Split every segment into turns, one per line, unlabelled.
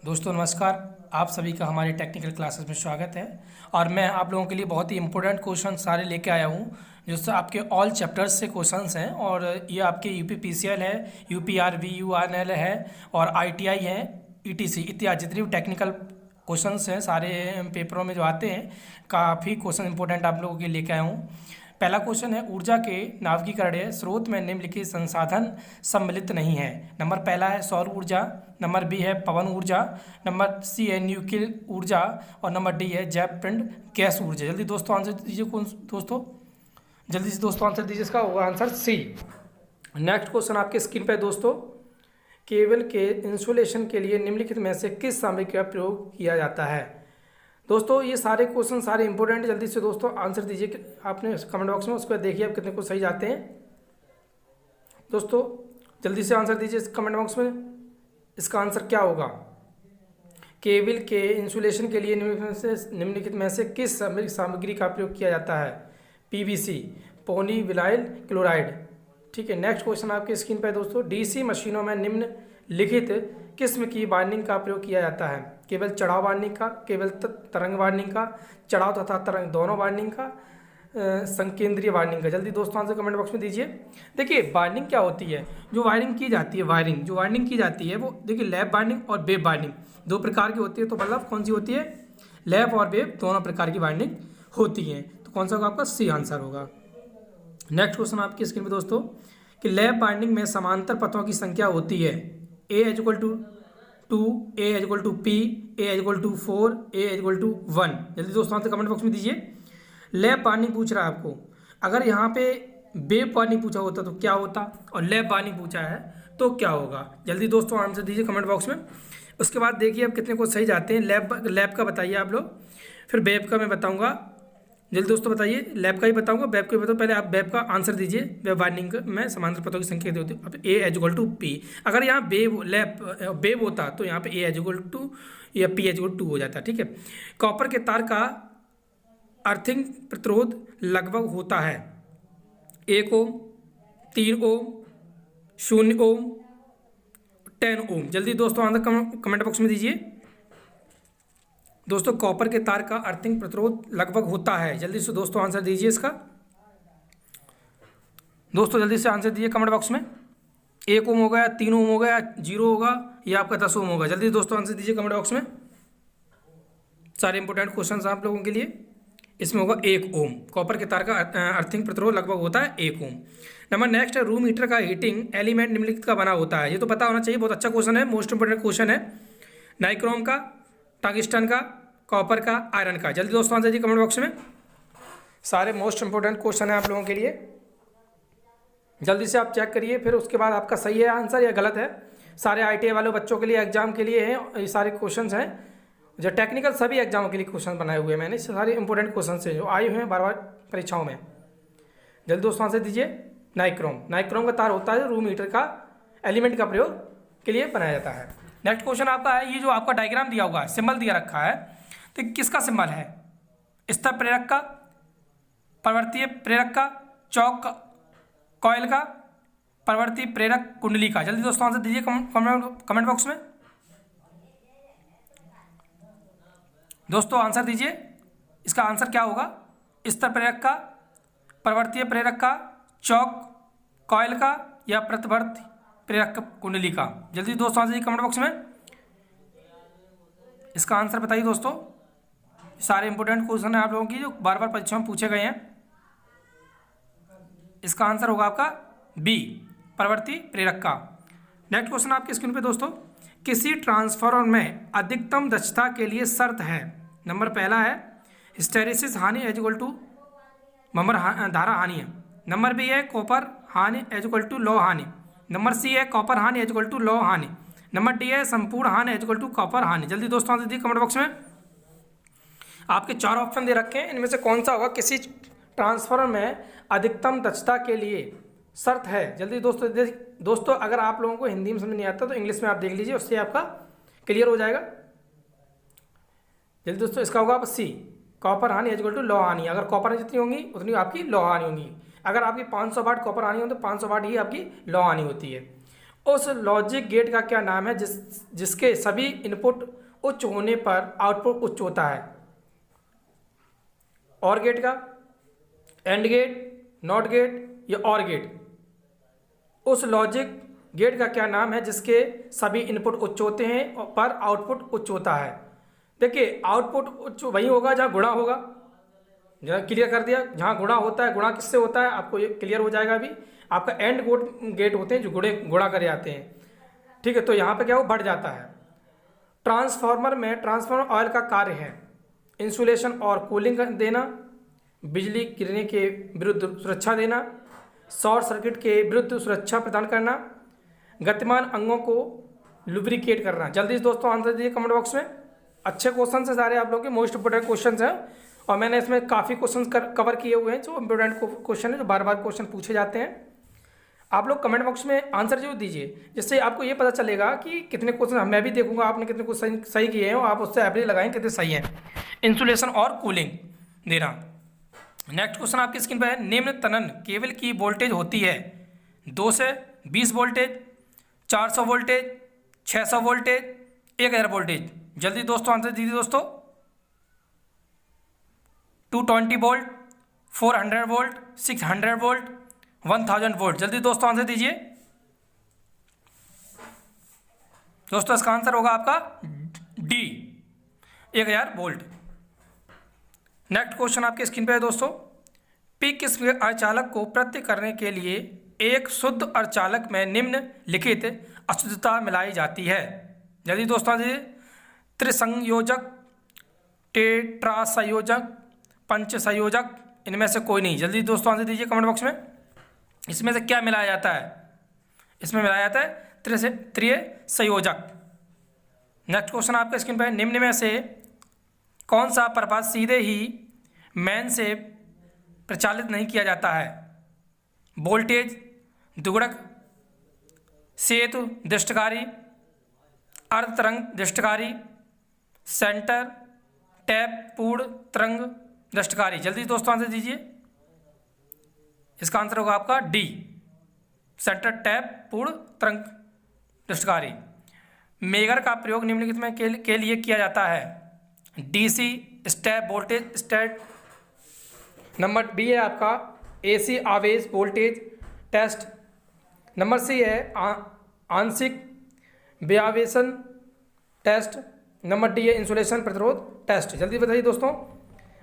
दोस्तों नमस्कार। आप सभी का हमारे टेक्निकल क्लासेस में स्वागत है। और मैं आप लोगों के लिए बहुत ही इंपॉर्टेंट क्वेश्चन सारे लेके आया हूँ, जो आपके ऑल चैप्टर्स से क्वेश्चंस हैं। और ये आपके यूपी पीसीएल है, यूपीआरवी यूआरएल है और आईटीआई है, ईटीसी इत्यादि जितने भी टेक्निकल क्वेश्चंस हैं सारे पेपरों में जो आते हैं, काफ़ी क्वेश्चन इंपॉर्टेंट आप लोगों के लिए लेके आया हूँ। पहला क्वेश्चन है, ऊर्जा के नाभिकीकरणीय स्रोत में निम्नलिखित संसाधन सम्मिलित नहीं है। नंबर पहला है सौर ऊर्जा, नंबर बी है पवन ऊर्जा, नंबर सी है न्यूक्लियर ऊर्जा और नंबर डी है जैव पिंड गैस ऊर्जा। जल्दी दोस्तों आंसर दीजिए। कौन दोस्तों? जल्दी से दोस्तों आंसर दीजिए। इसका होगा आंसर सी। नेक्स्ट क्वेश्चन आपके स्क्रीन पे दोस्तों, केबल के इंसुलेशन के लिए निम्नलिखित में से किस सामग्री का प्रयोग किया जाता है? दोस्तों ये सारे क्वेश्चन सारे इंपॉर्टेंट, जल्दी से दोस्तों आंसर दीजिए आपने कमेंट बॉक्स में। उसके बाद देखिए आप कितने को सही जाते हैं। दोस्तों जल्दी से आंसर दीजिए कमेंट बॉक्स में। इसका आंसर क्या होगा? केबल के इंसुलेशन के लिए निम्नलिखित में से किस सामग्री का प्रयोग किया जाता है? PVC, polyvinyl chloride. ठीक है। नेक्स्ट क्वेश्चन आपके स्क्रीन पर दोस्तों, डीसी मशीनों में निम्नलिखित किस्म की वार्निंग का प्रयोग किया जाता है? केवल चढ़ाव वार्निंग का, केवल तरंग वार्निंग का, चढ़ाव तथा तरंग दोनों वार्निंग का, संकेंद्रीय वार्निंग का। जल्दी दोस्तों आंसर कमेंट बॉक्स में दीजिए। देखिए वार्निंग क्या होती है, जो वायरिंग की जाती है, जो वार्निंग की जाती है वो देखिए लैप वार्निंग और वेव वार्निंग दो प्रकार की होती है। तो मतलब कौन सी होती है? लैप और वेव दोनों प्रकार की वार्निंग होती है। तो कौन सा होगा आपका? सी आंसर होगा। नेक्स्ट क्वेश्चन आपकी स्क्रीन पे दोस्तों, कि लैप वार्निंग में समांतर पथों की संख्या होती है A equal to 2, A equal to P, A equal to 4, A equal to 1। जल्दी दोस्तों आंसर कमेंट बॉक्स में दीजिए। लैप वार्निंग पूछ रहा है आपको, अगर यहाँ पे वेव वार्निंग पूछा होता तो क्या होता, और लैप वार्निंग पूछा है तो क्या होगा? जल्दी दोस्तों आंसर दीजिए कमेंट बॉक्स में। उसके बाद देखिए अब कितने को सही जाते हैं। लैप का बताइए आप लोग, फिर वेव का मैं बताऊँगा। जल्दी दोस्तों बताइए। लैब का ही बताऊंगा, वेब का ही बताऊँ। पहले आप वेब का आंसर दीजिए। वेब वार्निंग में समांतर पथों की संख्या होती है। अब ए इक्वल टू पी, अगर यहाँ वेब होता तो यहाँ पे ए इक्वल टू या पी इक्वल टू हो जाता। ठीक है। कॉपर के तार का अर्थिंग प्रतिरोध लगभग होता है 1 ओम, 3 ओम, 0 ओम, 10 ओम। जल्दी दोस्तों आंसर कमेंट बॉक्स में दीजिए। दोस्तों कॉपर के तार का अर्थिंग प्रतिरोध लगभग होता है। जल्दी से दोस्तों आंसर दीजिए इसका। दोस्तों जल्दी से आंसर दीजिए कमेंट बॉक्स में। 1 ओम हो गया, 3 ओम हो गया, 0 होगा या आपका 10 ओम होगा? जल्दी दोस्तों आंसर दीजिए कमेंट बॉक्स में। सारे इंपॉर्टेंट क्वेश्चन आप लोगों के लिए। इसमें होगा 1 ओम। कॉपर के तार का अर्थिंग प्रतिरोध लगभग होता है 1 ओम। नंबर नेक्स्ट है, रूम हीटर का हीटिंग एलिमेंट निम्नलिखित का बना होता है। ये तो पता होना चाहिए, बहुत अच्छा क्वेश्चन है, मोस्ट इंपोर्टेंट क्वेश्चन है। नाइक्रोम का, टंगस्टन का, कॉपर का, आयरन का। जल्दी दोस्तों आंसर दीजिए कमेंट बॉक्स में। सारे मोस्ट इंपोर्टेंट क्वेश्चन है आप लोगों के लिए। जल्दी से आप चेक करिए, फिर उसके बाद आपका सही है आंसर या गलत है। सारे आईटीआई वाले बच्चों के लिए एग्जाम के लिए हैं ये सारे क्वेश्चन हैं। जो टेक्निकल सभी एग्जामों के लिए क्वेश्चन बनाए हुए हैं मैंने, सारे इंपॉर्टेंट क्वेश्चन हैं जो आए हुए हैं बार बार परीक्षाओं में। जल्दी दोस्तों आंसर दीजिए। नाइक्रोम का तार होता है रूम हीटर का एलिमेंट का प्रयोग के लिए बनाया जाता है। नेक्स्ट क्वेश्चन आपका है, ये जो आपका डायग्राम दिया हुआ है, सिंबल दिया रखा है, तो किसका सिंबल है? स्तर प्रेरक का, परिवर्तीय प्रेरक का, चौक कॉइल का, परिवर्ती प्रेरक कुंडली का। जल्दी दोस्तों आंसर दीजिए कमेंट बॉक्स में। दोस्तों आंसर दीजिए। इसका आंसर क्या होगा? स्तर प्रेरक का, परिवर्तीय प्रेरक का, चौक कॉइल का या प्रतिवर्ती प्रेरक कुंडली का। जल्दी दोस्तों आंसर दीजिए कमेंट बॉक्स में। इसका आंसर बताइए दोस्तों। सारे इंपोर्टेंट क्वेश्चन है आप लोगों की जो बार बार परीक्षा में पूछे गए हैं। इसका आंसर होगा आपका बी, परिवर्ती प्रेरक का। नेक्स्ट क्वेश्चन आपकी स्क्रीन पे दोस्तों, किसी ट्रांसफार्मर में अधिकतम दक्षता के लिए शर्त है। नंबर पहला है हिस्टैरिसीस हानि इक्वल टू बम्पर धारा हानि है। नंबर बी है कॉपर हानि इक्वल टू लौ हानि। नंबर सी है कॉपर हानि इक्वल टू लौ हानि। नंबर डी है संपूर्ण हानि इक्वल टू कॉपर हानि। जल्दी दोस्तों आंसर दीजिए कमेंट बॉक्स में। आपके 4 ऑप्शन दे रखे हैं, इनमें से कौन सा होगा किसी ट्रांसफार्मर में अधिकतम दक्षता के लिए शर्त है? जल्दी दोस्तों अगर आप लोगों को हिंदी में समझ नहीं आता तो इंग्लिश में आप देख लीजिए, उससे आपका क्लियर हो जाएगा। जल्दी दोस्तों इसका होगा सी, कॉपर हानि इक्वल टू लौ हानि। अगर कॉपर जितनी होंगी उतनी आपकी लौ हानि होंगी। अगर आपकी 500 वाट कॉपर हानि हो तो 500 वाट ही आपकी लौ हानि होती है। उस लॉजिक गेट का क्या नाम है जिसके सभी इनपुट उच्च होने पर आउटपुट उच्च होता है? और गेट का, एंड गेट, नॉट गेट या और गेट? उस लॉजिक गेट का क्या नाम है जिसके सभी इनपुट उच्च होते हैं पर आउटपुट उच्च होता है? देखिए, आउटपुट उच्च वही होगा जहाँ गुणा होगा। जहाँ क्लियर कर दिया, जहाँ गुणा होता है, गुणा किससे होता है आपको ये क्लियर हो जाएगा। अभी आपका एंड गेट होते हैं जो गुणा करे जाते हैं, ठीक है। तो यहाँ पे क्या हो, बढ़ जाता है। ट्रांसफार्मर में ट्रांसफार्मर ऑयल का कार्य है इंसुलेशन और कूलिंग देना, बिजली गिरने के विरुद्ध सुरक्षा देना, शॉर्ट सर्किट के विरुद्ध सुरक्षा प्रदान करना, गतिमान अंगों को लुब्रिकेट करना। जल्दी से दोस्तों आंसर दीजिए कमेंट बॉक्स में। अच्छे क्वेश्चन है सारे, आप लोगों के मोस्ट इंपोर्टेंट क्वेश्चन हैं और मैंने इसमें काफ़ी क्वेश्चन कवर किए हुए हैं जो इंपोर्टेंट क्वेश्चन है, जो बार बार क्वेश्चन पूछे जाते हैं। आप लोग कमेंट बॉक्स में आंसर जरूर दीजिए, जिससे आपको ये पता चलेगा कि कितने क्वेश्चन मैं भी देखूंगा आपने कितने क्वेश्चन सही किए हैं और आप उससे एवरेज लगाएं कितने सही हैं। इंसुलेशन और कूलिंग देना। नेक्स्ट क्वेश्चन आपकी स्क्रीन पर है, निम्न तनन केबल की वोल्टेज होती है 2 से 20 वोल्टेज, 400 वोल्टेज, 600 वोल्टेज, 1000 वोल्टेज। जल्दी दोस्तों आंसर दीजिए दोस्तों। 220 वोल्ट, 400 वोल्ट, 600 वोल्ट, 1000 वोल्ट। जल्दी दोस्तों आंसर दीजिए दोस्तों। इसका आंसर होगा आपका डी, 1000 वोल्ट। नेक्स्ट क्वेश्चन आपके स्क्रीन पे है दोस्तों, पी किस्म के अर्धचालक को प्रत्यय करने के लिए एक शुद्ध अर्धचालक में निम्नलिखित अशुद्धता मिलाई जाती है। जल्दी दोस्तों दीजिए, त्रिसंयोजक, टेट्रासंयोजक, पंचसंयोजक, इनमें से कोई नहीं। जल्दी दोस्तों आंसर दीजिए कमेंट बॉक्स में। इसमें से क्या मिलाया जाता है? इसमें मिलाया जाता है त्रिसंयोजक। नेक्स्ट क्वेश्चन आपके स्क्रीन पर, निम्न में से कौन सा प्रपात सीधे ही मेन से प्रचालित नहीं किया जाता है? वोल्टेज, दुगड़क, सेतु दृष्टकारी, अर्धतरंग दृष्टकारी, सेंटर टैप पूर्ण तरंग दृष्टकारी। जल्दी दोस्तों आंसर दीजिए। इसका आंसर होगा आपका डी, सेंटर टैप पूर्ण तरंग दृष्टकारी। मेगर का प्रयोग निम्नलिखित में के लिए किया जाता है? DC step voltage state. Number B है आपका एसी आवेश वोल्टेज टेस्ट। नंबर सी है आंशिक व्यावेशन टेस्ट। नंबर डी है इंसुलेशन प्रतिरोध टेस्ट। जल्दी बताइए दोस्तों,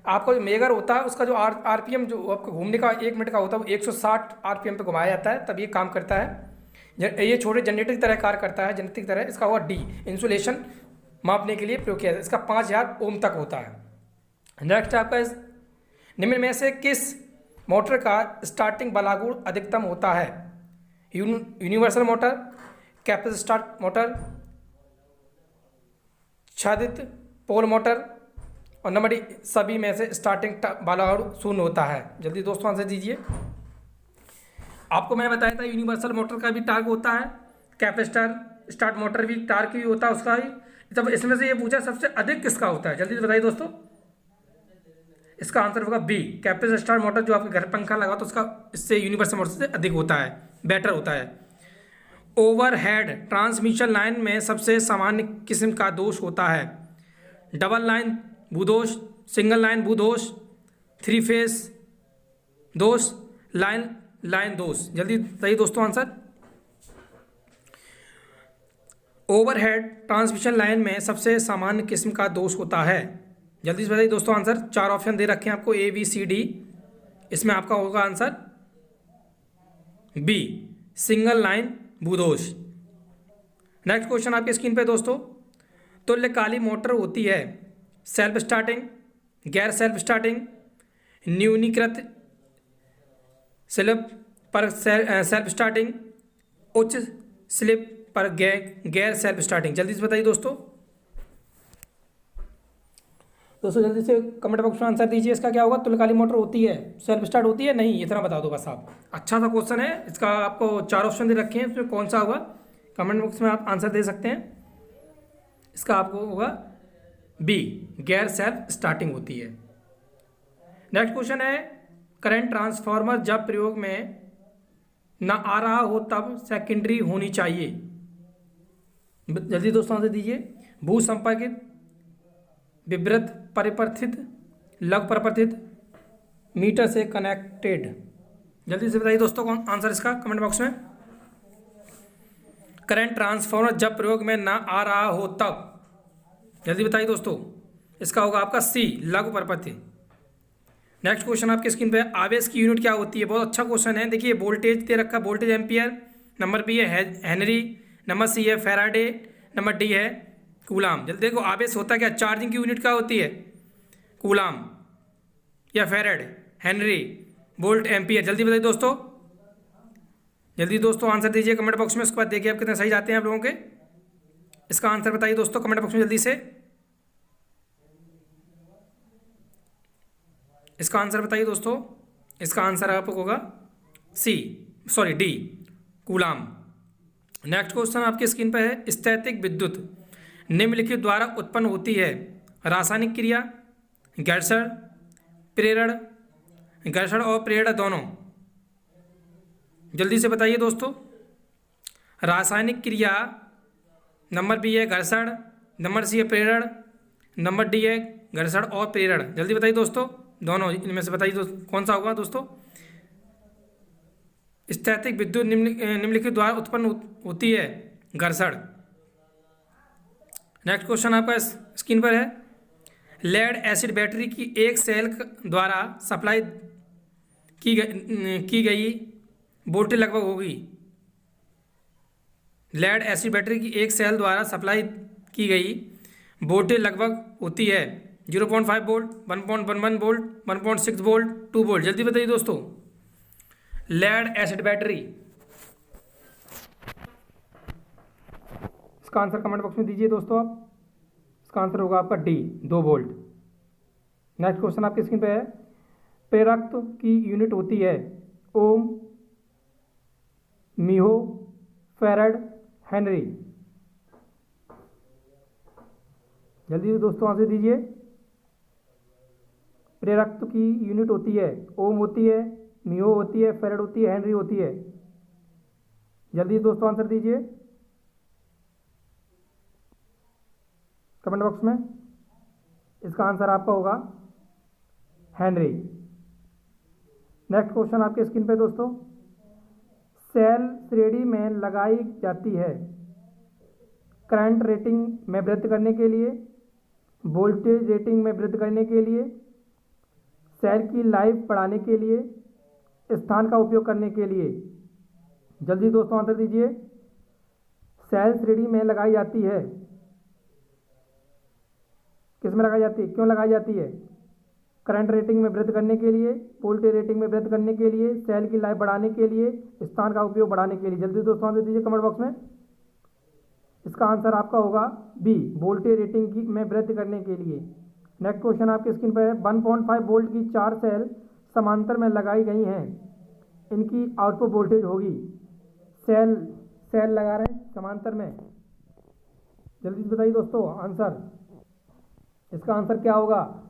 आपका जो मेगर होता है उसका जो आरपीएम जो आपको घूमने का 1 मिनट का होता है वो 160 आरपीएम पे घुमाया जाता है, तब ये काम करता है। ये छोटे जनरेटर की तरह कार्य करता है, जनरेटर की तरह। इसका हुआ डी, इंसुलेशन मापने के लिए प्रयोग किया जाता है। इसका 5000 ओम तक होता है। नेक्स्ट आपका निम्न में से किस मोटर का स्टार्टिंग बलागुण अधिकतम होता है? Universal motor, capacitor start motor, छादित पोल मोटर, और नंबर डी सभी में से स्टार्टिंग बलागुण शून्य होता है। जल्दी दोस्तों आंसर दीजिए। आपको मैंने बताया था यूनिवर्सल मोटर का भी टार्क होता है, कैपेसिटर स्टार्ट मोटर भी टार्क भी होता है उसका भी। जब इसमें से ये पूछा सबसे अधिक किसका होता है, जल्दी बताइए दोस्तों। इसका आंसर होगा बी, कैपेसिटर स्टार्ट मोटर। जो आपके घर पंखा लगा तो उसका इससे यूनिवर्सल मोटर से अधिक होता है, बेटर होता है। ओवरहेड ट्रांसमिशन लाइन में सबसे सामान्य किस्म का दोष होता है? डबल लाइन भूदोष, सिंगल लाइन भूदोष, 3 फेस दोष, लाइन दोष। जल्दी बताइए दोस्तों आंसर। ओवरहेड ट्रांसमिशन लाइन में सबसे सामान्य किस्म का दोष होता है? जल्दी से बताइए दोस्तों आंसर। 4 ऑप्शन दे रखे हैं आपको, ए बी सी डी। इसमें आपका होगा आंसर बी, सिंगल लाइन भूदोष। नेक्स्ट क्वेश्चन आपकी स्क्रीन पे दोस्तों, तुल्यकाली मोटर होती है सेल्फ स्टार्टिंग, गैर सेल्फ स्टार्टिंग, न्यूनीकृत स्लिप पर सेल्फ स्टार्टिंग, उच्च स्लिप पर गैर सेल्फ स्टार्टिंग। जल्दी से बताइए दोस्तों जल्दी से कमेंट बॉक्स में आंसर दीजिए। इसका क्या होगा? तुल्यकाली मोटर होती है सेल्फ स्टार्ट होती है? नहीं, इतना बता दो बस आप। अच्छा सा क्वेश्चन है, इसका आपको 4 ऑप्शन दे रखे हैं, इसमें कौन सा होगा कमेंट बॉक्स में आप आंसर दे सकते हैं। इसका आपको होगा बी, गैर सेल्फ स्टार्टिंग होती है। नेक्स्ट क्वेश्चन है, करंट ट्रांसफार्मर जब प्रयोग में ना आ रहा हो तब सेकेंडरी होनी चाहिए। जल्दी दोस्तों आंसर दीजिए। भू संपर्कित, विवृत परिपर्थित, लघु परिपर्थित, मीटर से कनेक्टेड। जल्दी से बताइए दोस्तों कौन आंसर इसका कमेंट बॉक्स में। करंट ट्रांसफार्मर जब प्रयोग में ना आ रहा हो तब, जल्दी बताइए दोस्तों, इसका होगा आपका सी, लघु परिपथी। नेक्स्ट क्वेश्चन आपके स्क्रीन पे, आवेश की यूनिट क्या होती है? बहुत अच्छा क्वेश्चन है। देखिए वोल्टेज दे रखा, वोल्टेज एम्पियर, नंबर बी है हेनरी, नंबर सी है फैराडे, नंबर डी है कूलाम। जल्दी देखो आवेश होता क्या, चार्जिंग की यूनिट क्या होती है? कूलाम या फैराड, हेनरी, वोल्ट, एम्पियर। जल्दी बताइए दोस्तों, जल्दी दोस्तों आंसर दीजिए कमेंट बॉक्स में। उसके बाद देखिए आप कितने सही जाते हैं आप लोगों के। इसका आंसर बताइए दोस्तों कमेंट बॉक्स में जल्दी से। इसका आंसर बताइए दोस्तों। इसका आंसर आपको होगा C, sorry D, coulomb. Next question आपकी स्क्रीन पर है, स्थैतिक विद्युत निम्नलिखित द्वारा उत्पन्न होती है? रासायनिक क्रिया, घर्षण, प्रेरण, घर्षण और प्रेरण दोनों। जल्दी से बताइए दोस्तों। रासायनिक क्रिया, नंबर बी है घर्षण, नंबर सी है प्रेरण, नंबर डी है घर्षण और प्रेरण। जल्दी बताइए दोस्तों, दोनों इनमें से बताइए कौन सा होगा दोस्तों। स्थैतिक विद्युत निम्नलिखित द्वारा उत्पन्न होती है? घर्षण। नेक्स्ट क्वेश्चन आपका स्क्रीन पर है, लेड एसिड बैटरी की एक सेल द्वारा सप्लाई की गई वोल्टेज लगभग होगी? लेड एसिड बैटरी की एक सेल द्वारा सप्लाई की गई वोल्टेज लगभग होती है 0.5 वोल्ट, 1.11 वोल्ट, 1.6 वोल्ट, 2 वोल्ट। जल्दी बताइए दोस्तों। लेड एसिड बैटरी, इसका आंसर कमेंट बॉक्स में दीजिए दोस्तों आप। इसका आंसर होगा आपका डी, 2 वोल्ट। नेक्स्ट क्वेश्चन आपकी स्क्रीन पे है, प्रेरक की यूनिट होती है? ओम, मीहो, फैराड, हेनरी। जल्दी दोस्तों आंसर दीजिए। प्रेरक की यूनिट होती है? ओम होती है, मीहो होती है, फैराड होती है, हेनरी होती है। जल्दी दोस्तों आंसर दीजिए कमेंट बॉक्स में। इसका आंसर आपका होगा हेनरी। नेक्स्ट क्वेश्चन आपके स्क्रीन पे दोस्तों, सेल श्रेणी में लगाई जाती है करंट रेटिंग में वृद्धि करने के लिए, वोल्टेज रेटिंग में वृद्धि करने के लिए, सेल की लाइफ बढ़ाने के लिए, स्थान का उपयोग करने के लिए। जल्दी दोस्तों आंसर दीजिए। सेल श्रेणी में लगाई जाती है, किस में लगाई जाती है, क्यों लगाई जाती है? करंट रेटिंग में वृद्धि करने के लिए, वोल्टेज रेटिंग में वृद्धि करने के लिए, सेल की लाइफ बढ़ाने के लिए, स्थान का उपयोग बढ़ाने के लिए। जल्दी दोस्तों आंसर दीजिए कमेंट बॉक्स में। इसका आंसर आपका होगा बी, वोल्टेज रेटिंग की में वृद्धि करने के लिए। नेक्स्ट क्वेश्चन आपके स्क्रीन पर है, 1.5 वोल्ट की 4 सेल समांतर में लगाई गई हैं, इनकी आउटपुट वोल्टेज होगी? सेल लगा रहे हैं समांतर में। जल्दी से बताइए दोस्तों आंसर। इसका आंसर क्या होगा?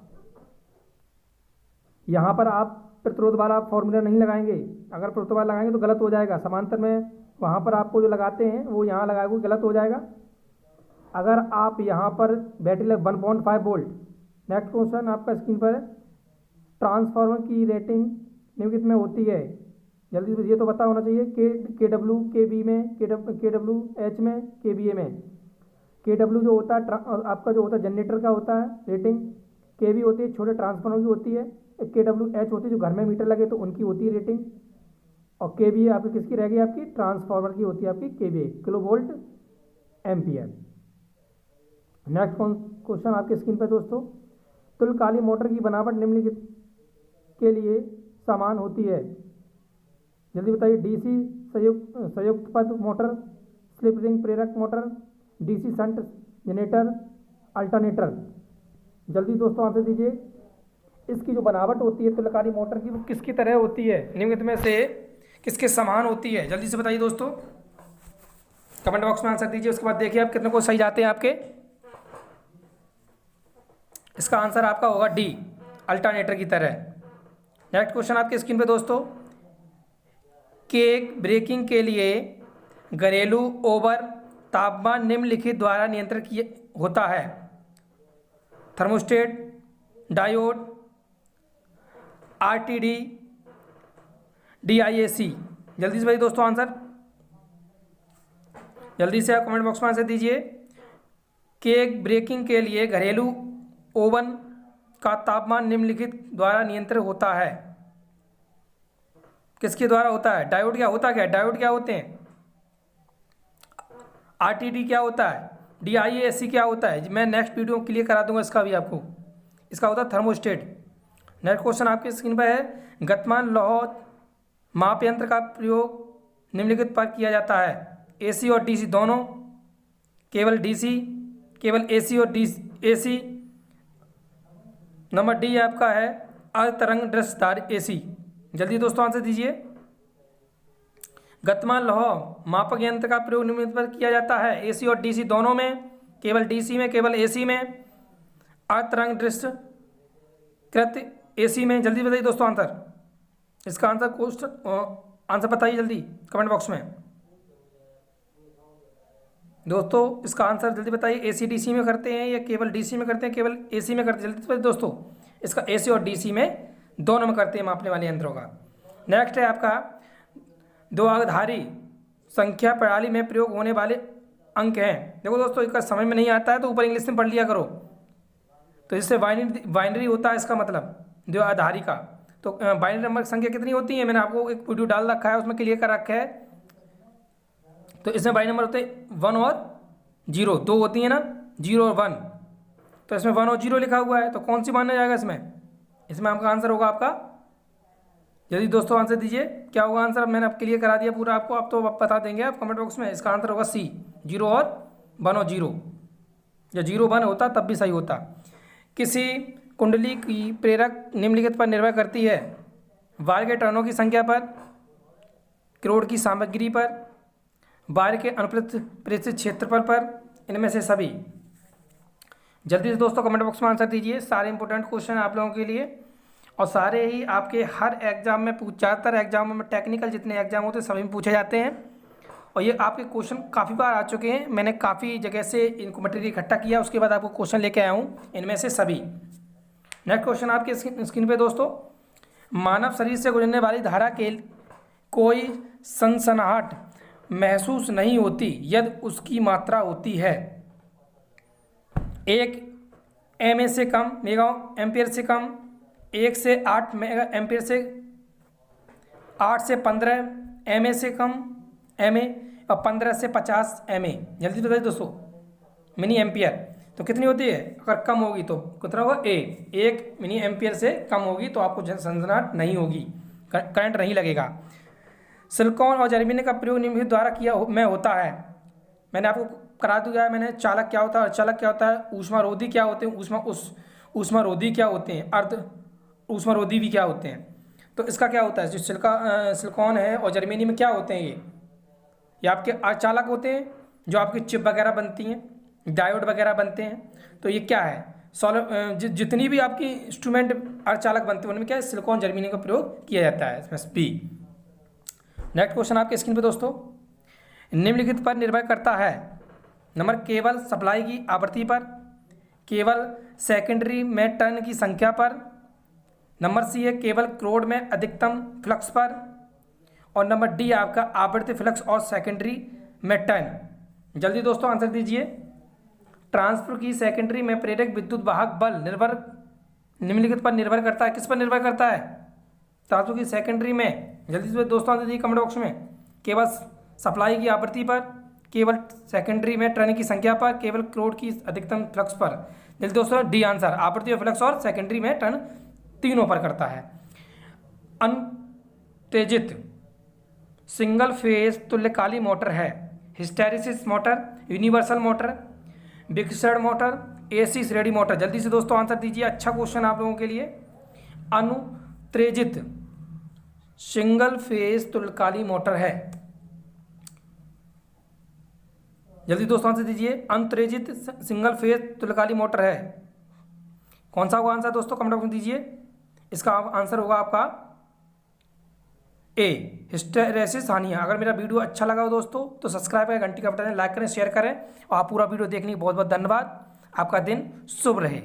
यहाँ पर आप प्रतिरोध वाला फॉर्मूला नहीं लगाएंगे। अगर प्रतिरोध वाला लगाएंगे तो गलत हो जाएगा। समांतर में वहाँ पर आपको जो लगाते हैं वो यहाँ लगाएंगे, गलत हो जाएगा। अगर आप यहाँ पर बैटरी लग 1.5 वोल्ट। नेक्स्ट क्वेश्चन आपका स्क्रीन पर, ट्रांसफार्मर की रेटिंग निम्नलिखित में होती है? जल्दी से ये तो पता होना चाहिए। के डब्ल्यू, के बी में, के डब्ल्यू एच में, के बी ए में। के डब्ल्यू जो होता है आपका जो होता है जनरेटर का होता है रेटिंग, के बी होती है छोटे ट्रांसफार्मर की होती है, के डब्ल्यू एच होती है जो घर में मीटर लगे तो उनकी होती है रेटिंग, और के बी ए आपकी किसकी रहेगी? आपकी ट्रांसफार्मर की होती है आपकी K V A, kilo volt ampere. Next question आपके स्क्रीन पर दोस्तों, तुल्यकालिक मोटर की बनावट निम्नलिखित के लिए समान होती है? जल्दी बताइए। डीसी संयुक्त पद मोटर, स्लिप रिंग प्रेरक motor, DC shunt generator, alternator. जल्दी दोस्तों आंसर दीजिए। इसकी जो बनावट होती है तुल्यकालिक मोटर की वो किसकी तरह होती है? निम्नलिखित में से किसके समान होती है? जल्दी से बताइए दोस्तों, कमेंट बॉक्स में आंसर दीजिए। उसके बाद देखिए आप कितने को सही जाते हैं आपके। इसका आंसर आपका होगा डी, अल्टरनेटर की तरह। नेक्स्ट क्वेश्चन आपके स्क्रीन पे दोस्तों, केक ब्रेकिंग के लिए घरेलू ओवन तापमान निम्नलिखित द्वारा नियंत्रित किया होता है। Thermostat, diode, RTD, DIAC. जल्दी से भाई दोस्तों आंसर, जल्दी से आप कमेंट बॉक्स में आंसर दीजिए। केक ब्रेकिंग के लिए घरेलू ओवन का तापमान निम्नलिखित द्वारा नियंत्रित होता है। किसके द्वारा होता है? डायोड क्या होता है? डायोड क्या होते हैं? आरटीडी क्या होता है? डीआईएसी क्या होता है? मैं नेक्स्ट वीडियो क्लियर करा दूंगा इसका भी आपको। इसका होता है थर्मोस्टेट। नेक्स्ट क्वेश्चन आपकी स्क्रीन पर है, गतिमान लौह माप यंत्र का प्रयोग निम्नलिखित पर किया जाता है। एसी और डीसी दोनों, केवल डीसी, केवल एसी और एसी। नंबर डी आपका है अतरंग दृश्यधार एसी। जल्दी दोस्तों आंसर दीजिए। गतिमान लौह मापक यंत्र का प्रयोग निम्नलिखित पर किया जाता है। एसी और डीसी दोनों में, केवल डीसी में, केवल एसी में, अतरंग दृश्यकृत एसी में। जल्दी बताइए दोस्तों आंसर। इसका आंसर आंसर बताइए जल्दी कमेंट बॉक्स में दोस्तों। इसका आंसर जल्दी बताइए। एसी डीसी में करते हैं या केवल डीसी में करते हैं, केवल एसी में करते हैं? जल्दी बताइए दोस्तों। इसका एसी और डीसी में दोनों में करते हैं मापने वाले यंत्रों का। नेक्स्ट है आपका द्विआधारी संख्या प्रणाली में प्रयोग होने वाले अंक हैं। देखो दोस्तों, इसका समझ में नहीं आता है तो ऊपर इंग्लिश में पढ़ लिया करो। तो इससे बाइनरी होता है इसका मतलब द्विआधारी का। तो बाइनरी नंबर संख्या कितनी होती है? मैंने आपको एक वीडियो डाल रखा है, उसमें क्लियर कर रखा है। तो इसमें बाइनरी नंबर होते हैं 1 और 0, दो होती है ना, 0 और 1। तो इसमें 1 और 0 लिखा हुआ है, तो कौन सी माना जाएगा इसमें? इसमें आपका आंसर होगा आपका, जल्दी दोस्तों आंसर दीजिए। क्या होगा आंसर? मैंने आप क्लियर करा दिया पूरा आपको, आप तो बता देंगे आप कमेंट बॉक्स में। इसका आंसर होगा सी, 0 और 1 और 0। या 0 1 होता तब भी सही होता। किसी कुंडली की प्रेरक निम्नलिखित पर निर्भर करती है। वायर के टर्नों की संख्या पर, करोड़ की सामग्री पर, वायर के अनुप्रस्थ प्रेषित क्षेत्रफल पर, इनमें से सभी। जल्दी से दोस्तों कमेंट बॉक्स में आंसर दीजिए। सारे इंपॉर्टेंट क्वेश्चन आप लोगों के लिए, और सारे ही आपके हर एग्जाम में ज़्यादातर एग्जामों में, टेक्निकल जितने एग्जाम होते हैं सभी में पूछे जाते हैं। और ये आपके क्वेश्चन काफ़ी बार आ चुके हैं, मैंने काफ़ी जगह से इनको मटेरियल इकट्ठा किया, उसके बाद आपको क्वेश्चन लेके आया हूँ, इनमें से सभी। नेक्स्ट क्वेश्चन आपके स्क्रीन पे दोस्तों, मानव शरीर से गुजरने वाली धारा के कोई सनसनाहट महसूस नहीं होती यदि उसकी मात्रा होती है 1 mA से कम, मेगा एम्पियर से कम, 1 से 8 मेगा एम्पियर से, 8 से 15 mA से कम mA, और 15 से 50 mA। जल्दी बताइए दोस्तों, मिनी एम्पियर तो कितनी होती है? अगर कम होगी तो कितना होगा? 1 मिनी एम्पियर से कम होगी तो आपको सनसनाहट नहीं होगी, करंट नहीं लगेगा। सिलिकॉन और जर्मेनियम का प्रयोग निम्नलिखित द्वारा किया में होता है। मैंने आपको करा दिया है, मैंने चालक क्या होता है, अर्धचालक क्या होता है, ऊष्मारोधी क्या होते हैं, ऊष्मारोधी क्या होते हैं, अर्ध ऊष्मारोधी भी क्या होते हैं। तो इसका क्या होता है? जो सिलिकॉन है और जर्मेनियम में क्या होते हैं? ये आपके अर्धचालक होते हैं, जो आपकी चिप वगैरह बनती हैं, डायोड वगैरह बनते हैं। तो ये क्या है? जितनी भी आपकी इंस्ट्रूमेंट अर्धचालक बनते हैं उनमें क्या है? सिलिकॉन जर्मेनियम का प्रयोग किया जाता है, इसमें बी। नेक्स्ट क्वेश्चन आपके स्क्रीन पे दोस्तों, निम्नलिखित पर निर्भर करता है। नंबर, केवल सप्लाई की आवृत्ति पर, केवल सेकेंडरी में टर्न की संख्या पर, नंबर सी है केवल क्रोड में अधिकतम फ्लक्स पर, और नंबर डी आपका आवृत्ति फ्लक्स और सेकेंडरी में टर्न। जल्दी दोस्तों आंसर दीजिए। ट्रांसफर की सेकेंडरी में प्रेरक विद्युत वाहक बल निम्नलिखित पर निर्भर करता है। किस पर निर्भर करता है? ट्रांसफर की सेकेंडरी में। जल्दी से दोस्तों आंसर दीजिए कमेंट बॉक्स में। केवल सप्लाई की आवृत्ति पर, केवल सेकेंडरी में टर्न की संख्या पर, केवल क्रोड की अधिकतम फ्लक्स पर। जल्दी दोस्तों डी आंसर, आवृत्ति और फ्लक्स और सेकेंडरी में टर्न तीनों पर करता है। अनतेजित सिंगल फेज तुल्यकाली मोटर है। हिस्टैरिसीस मोटर, यूनिवर्सल मोटर, बिक्सर्ड मोटर, एसी श्रेणी मोटर। जल्दी से दोस्तों आंसर दीजिए, अच्छा क्वेश्चन आप लोगों के लिए। अनुत्तेजित सिंगल फेज तुल्यकाली मोटर है। जल्दी दोस्तों आंसर दीजिए। अनुत्तेजित सिंगल फेज तुल्यकाली मोटर है। कौन सा होगा आंसर दोस्तों? कमेंट बॉक्स में दीजिए। इसका आंसर होगा आपका ए हिस्टेरेसिस हानिया। अगर मेरा वीडियो अच्छा लगा हो दोस्तों तो सब्सक्राइब करें, घंटी का बटन लाइक करें, शेयर करें और आप पूरा वीडियो देखने की बहुत बहुत धन्यवाद। आपका दिन शुभ रहे।